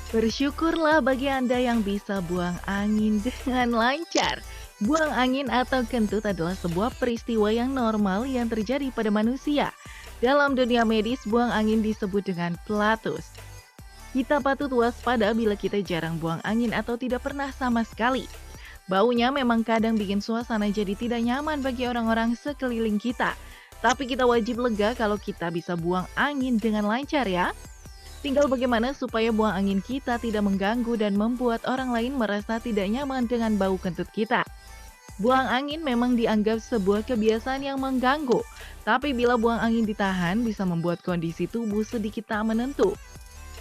Bersyukurlah bagi Anda yang bisa buang angin dengan lancar. Buang angin atau kentut adalah sebuah peristiwa yang normal yang terjadi pada manusia. Dalam dunia medis, buang angin disebut dengan flatus. Kita patut waspada bila kita jarang buang angin atau tidak pernah sama sekali. Baunya memang kadang bikin suasana jadi tidak nyaman bagi orang-orang sekeliling kita. Tapi kita wajib lega kalau kita bisa buang angin dengan lancar ya. Tinggal bagaimana supaya buang angin kita tidak mengganggu dan membuat orang lain merasa tidak nyaman dengan bau kentut kita. Buang angin memang dianggap sebuah kebiasaan yang mengganggu, tapi bila buang angin ditahan bisa membuat kondisi tubuh sedikit tak menentu.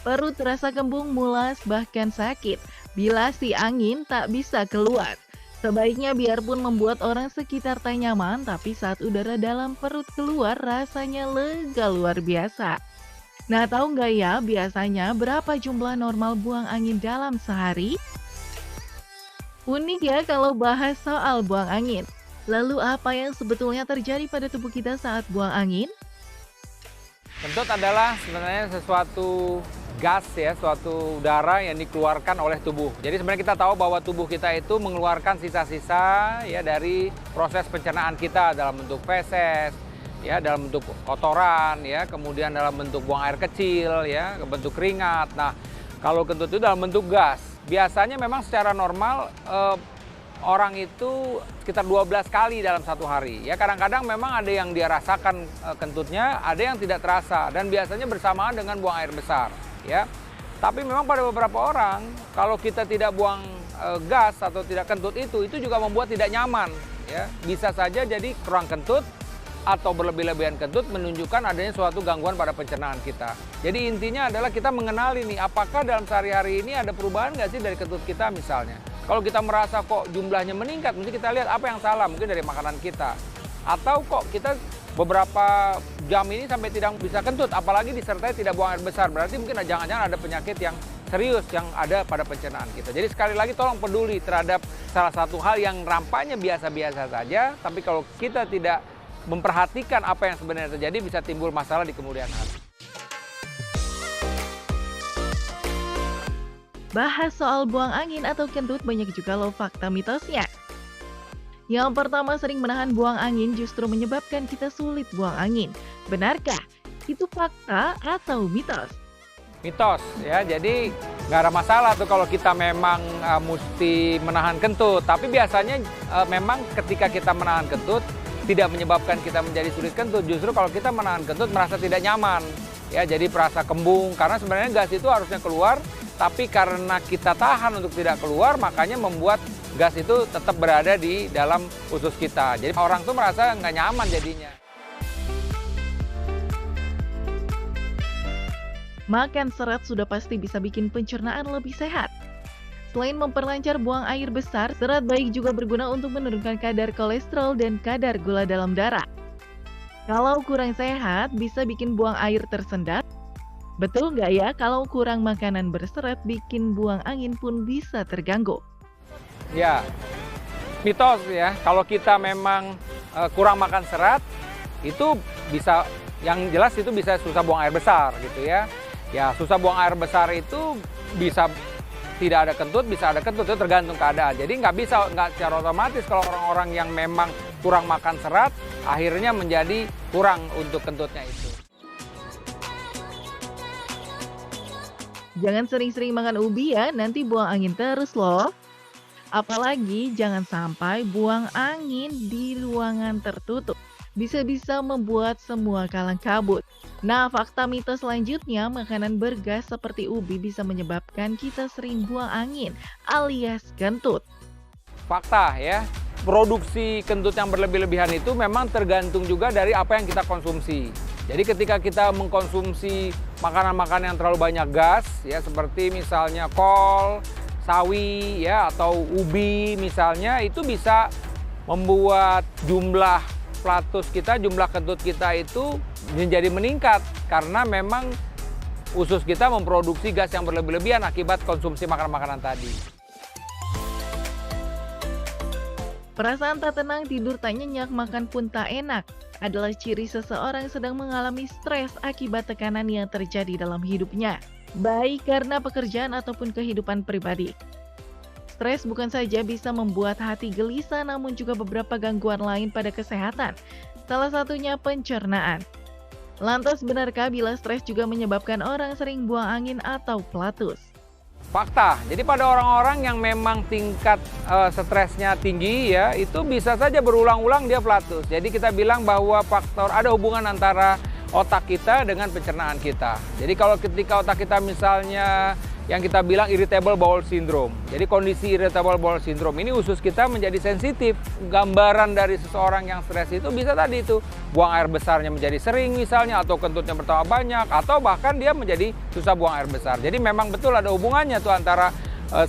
Perut terasa kembung, mulas, bahkan sakit bila si angin tak bisa keluar. Sebaiknya biarpun membuat orang sekitar tak nyaman, tapi saat udara dalam perut keluar rasanya lega luar biasa. Nah, tahu nggak ya biasanya berapa jumlah normal buang angin dalam sehari? Unik ya kalau bahas soal buang angin. Lalu apa yang sebetulnya terjadi pada tubuh kita saat buang angin? Kentut adalah sebenarnya sesuatu gas ya, suatu udara yang dikeluarkan oleh tubuh. Jadi sebenarnya kita tahu bahwa tubuh kita itu mengeluarkan sisa-sisa ya dari proses pencernaan kita dalam bentuk feses, ya dalam bentuk kotoran, ya kemudian dalam bentuk buang air kecil, ya bentuk keringat. Nah, kalau kentut itu dalam bentuk gas. Biasanya memang secara normal orang itu sekitar 12 kali dalam satu hari. Ya kadang-kadang memang ada yang dia rasakan kentutnya, ada yang tidak terasa dan biasanya bersamaan dengan buang air besar, ya. Tapi memang pada beberapa orang kalau kita tidak buang gas atau tidak kentut itu juga membuat tidak nyaman, ya. Bisa saja jadi kurang kentut atau berlebih-lebihan kentut menunjukkan adanya suatu gangguan pada pencernaan kita. Jadi intinya adalah kita mengenali nih, apakah dalam sehari-hari ini ada perubahan nggak sih dari kentut kita misalnya. Kalau kita merasa kok jumlahnya meningkat, mesti kita lihat apa yang salah, mungkin dari makanan kita. Atau kok kita beberapa jam ini sampai tidak bisa kentut, apalagi disertai tidak buang air besar, berarti mungkin jangan-jangan ada penyakit yang serius yang ada pada pencernaan kita. Jadi sekali lagi tolong peduli terhadap salah satu hal yang nampaknya biasa-biasa saja, tapi kalau kita tidak memperhatikan apa yang sebenarnya terjadi bisa timbul masalah di kemudian hari. Bahas soal buang angin atau kentut banyak juga loh fakta mitosnya. Yang pertama, sering menahan buang angin justru menyebabkan kita sulit buang angin. Benarkah? Itu fakta atau mitos? Mitos ya, jadi nggak ada masalah tuh kalau kita memang mesti menahan kentut. Tapi biasanya memang ketika kita menahan kentut tidak menyebabkan kita menjadi sulit kentut. Justru kalau kita menahan kentut merasa tidak nyaman, ya jadi merasa kembung karena sebenarnya gas itu harusnya keluar, tapi karena kita tahan untuk tidak keluar makanya membuat gas itu tetap berada di dalam usus kita. Jadi orang tuh merasa nggak nyaman jadinya. Makan serat sudah pasti bisa bikin pencernaan lebih sehat. Selain memperlancar buang air besar, serat baik juga berguna untuk menurunkan kadar kolesterol dan kadar gula dalam darah. Kalau kurang sehat, bisa bikin buang air tersendat. Betul nggak ya kalau kurang makanan berserat bikin buang angin pun bisa terganggu? Ya, mitos ya, kalau kita memang kurang makan serat, itu bisa, yang jelas itu bisa susah buang air besar gitu ya. Ya, susah buang air besar itu bisa tidak ada kentut, bisa ada kentut, itu tergantung keadaan. Jadi nggak secara otomatis kalau orang-orang yang memang kurang makan serat, akhirnya menjadi kurang untuk kentutnya itu. Jangan sering-sering makan ubi ya, nanti buang angin terus loh. Apalagi jangan sampai buang angin di ruangan tertutup. Bisa-bisa membuat semua kalang kabut. Nah, fakta mitos selanjutnya, makanan bergas seperti ubi bisa menyebabkan kita sering buang angin alias kentut. Fakta ya, produksi kentut yang berlebih-lebihan itu memang tergantung juga dari apa yang kita konsumsi. Jadi ketika kita mengkonsumsi makanan-makanan yang terlalu banyak gas, ya seperti misalnya kol, sawi, ya atau ubi misalnya, itu bisa membuat jumlah flatus kita, jumlah kentut kita itu menjadi meningkat karena memang usus kita memproduksi gas yang berlebih-lebihan akibat konsumsi makanan-makanan tadi. Perasaan tak tenang, tidur tak nyenyak, makan pun tak enak adalah ciri seseorang sedang mengalami stres akibat tekanan yang terjadi dalam hidupnya. baik karena pekerjaan ataupun kehidupan pribadi. Stres bukan saja bisa membuat hati gelisah, namun juga beberapa gangguan lain pada kesehatan. Salah satunya pencernaan. Lantas benarkah bila stres juga menyebabkan orang sering buang angin atau pelatus? Fakta, jadi pada orang-orang yang memang tingkat stresnya tinggi ya, itu bisa saja berulang-ulang dia flatus. Jadi kita bilang bahwa faktor ada hubungan antara otak kita dengan pencernaan kita. Jadi kalau ketika otak kita misalnya yang kita bilang irritable bowel syndrome. Jadi kondisi irritable bowel syndrome ini usus kita menjadi sensitif. Gambaran dari seseorang yang stres itu bisa tadi itu buang air besarnya menjadi sering misalnya, atau kentutnya bertambah banyak, atau bahkan dia menjadi susah buang air besar. Jadi memang betul ada hubungannya tuh antara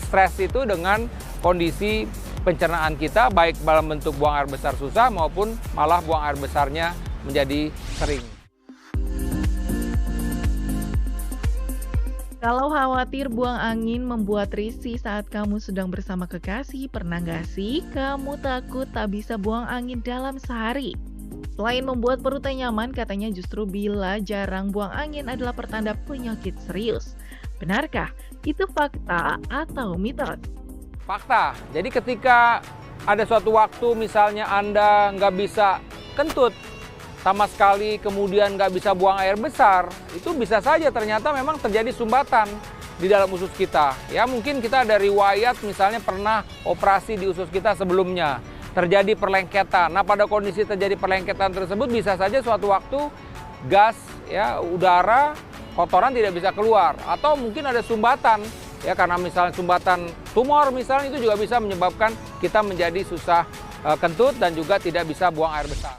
stres itu dengan kondisi pencernaan kita, baik dalam bentuk buang air besar susah maupun malah buang air besarnya menjadi sering. Kalau khawatir buang angin membuat risih saat kamu sedang bersama kekasih, pernah nggak sih kamu takut tak bisa buang angin dalam sehari? Selain membuat perut tak nyaman, katanya justru bila jarang buang angin adalah pertanda penyakit serius. Benarkah itu fakta atau mitos? Fakta, jadi ketika ada suatu waktu misalnya Anda nggak bisa kentut sama sekali, kemudian nggak bisa buang air besar, itu bisa saja ternyata memang terjadi sumbatan di dalam usus kita. Ya mungkin kita ada riwayat misalnya pernah operasi di usus kita sebelumnya, terjadi perlengketan. Nah pada kondisi terjadi perlengketan tersebut bisa saja suatu waktu gas, ya udara, kotoran tidak bisa keluar. Atau mungkin ada sumbatan, ya karena misalnya sumbatan tumor misalnya, itu juga bisa menyebabkan kita menjadi susah kentut dan juga tidak bisa buang air besar.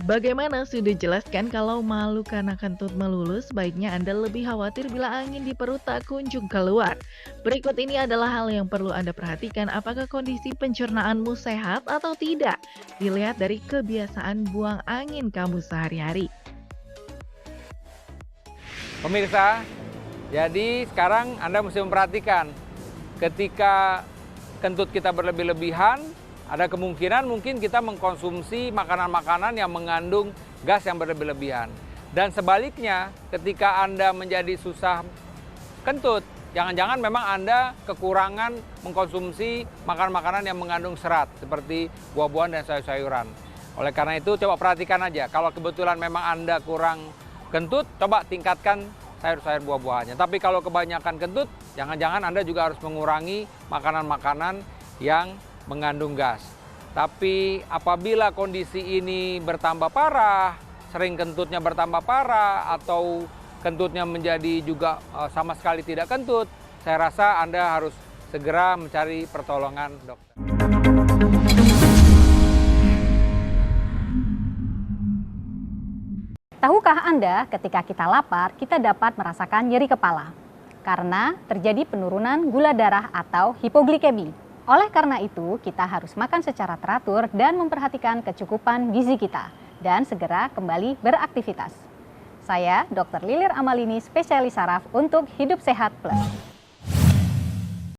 Bagaimana sudah jelaskan kalau malu karena kentut melulu, sebaiknya Anda lebih khawatir bila angin di perut tak kunjung keluar. Berikut ini adalah hal yang perlu Anda perhatikan, apakah kondisi pencernaanmu sehat atau tidak. Dilihat dari kebiasaan buang angin kamu sehari-hari. Pemirsa, jadi sekarang Anda mesti memperhatikan ketika kentut kita berlebih-lebihan, ada kemungkinan mungkin kita mengkonsumsi makanan-makanan yang mengandung gas yang berlebih-lebihan. Dan sebaliknya, ketika Anda menjadi susah kentut, jangan-jangan memang Anda kekurangan mengkonsumsi makanan-makanan yang mengandung serat, seperti buah-buahan dan sayur-sayuran. Oleh karena itu, coba perhatikan aja, kalau kebetulan memang Anda kurang kentut, coba tingkatkan sayur-sayur buah-buahannya. Tapi kalau kebanyakan kentut, jangan-jangan Anda juga harus mengurangi makanan-makanan yang mengandung gas. Tapi apabila kondisi ini bertambah parah, sering kentutnya bertambah parah, atau kentutnya menjadi juga sama sekali tidak kentut, saya rasa Anda harus segera mencari pertolongan dokter. Tahukah Anda, ketika kita lapar, kita dapat merasakan nyeri kepala karena terjadi penurunan gula darah atau hipoglikemi. Oleh karena itu, kita harus makan secara teratur dan memperhatikan kecukupan gizi kita dan segera kembali beraktivitas. Saya Dr. Lilir Amalini, spesialis saraf untuk Hidup Sehat Plus.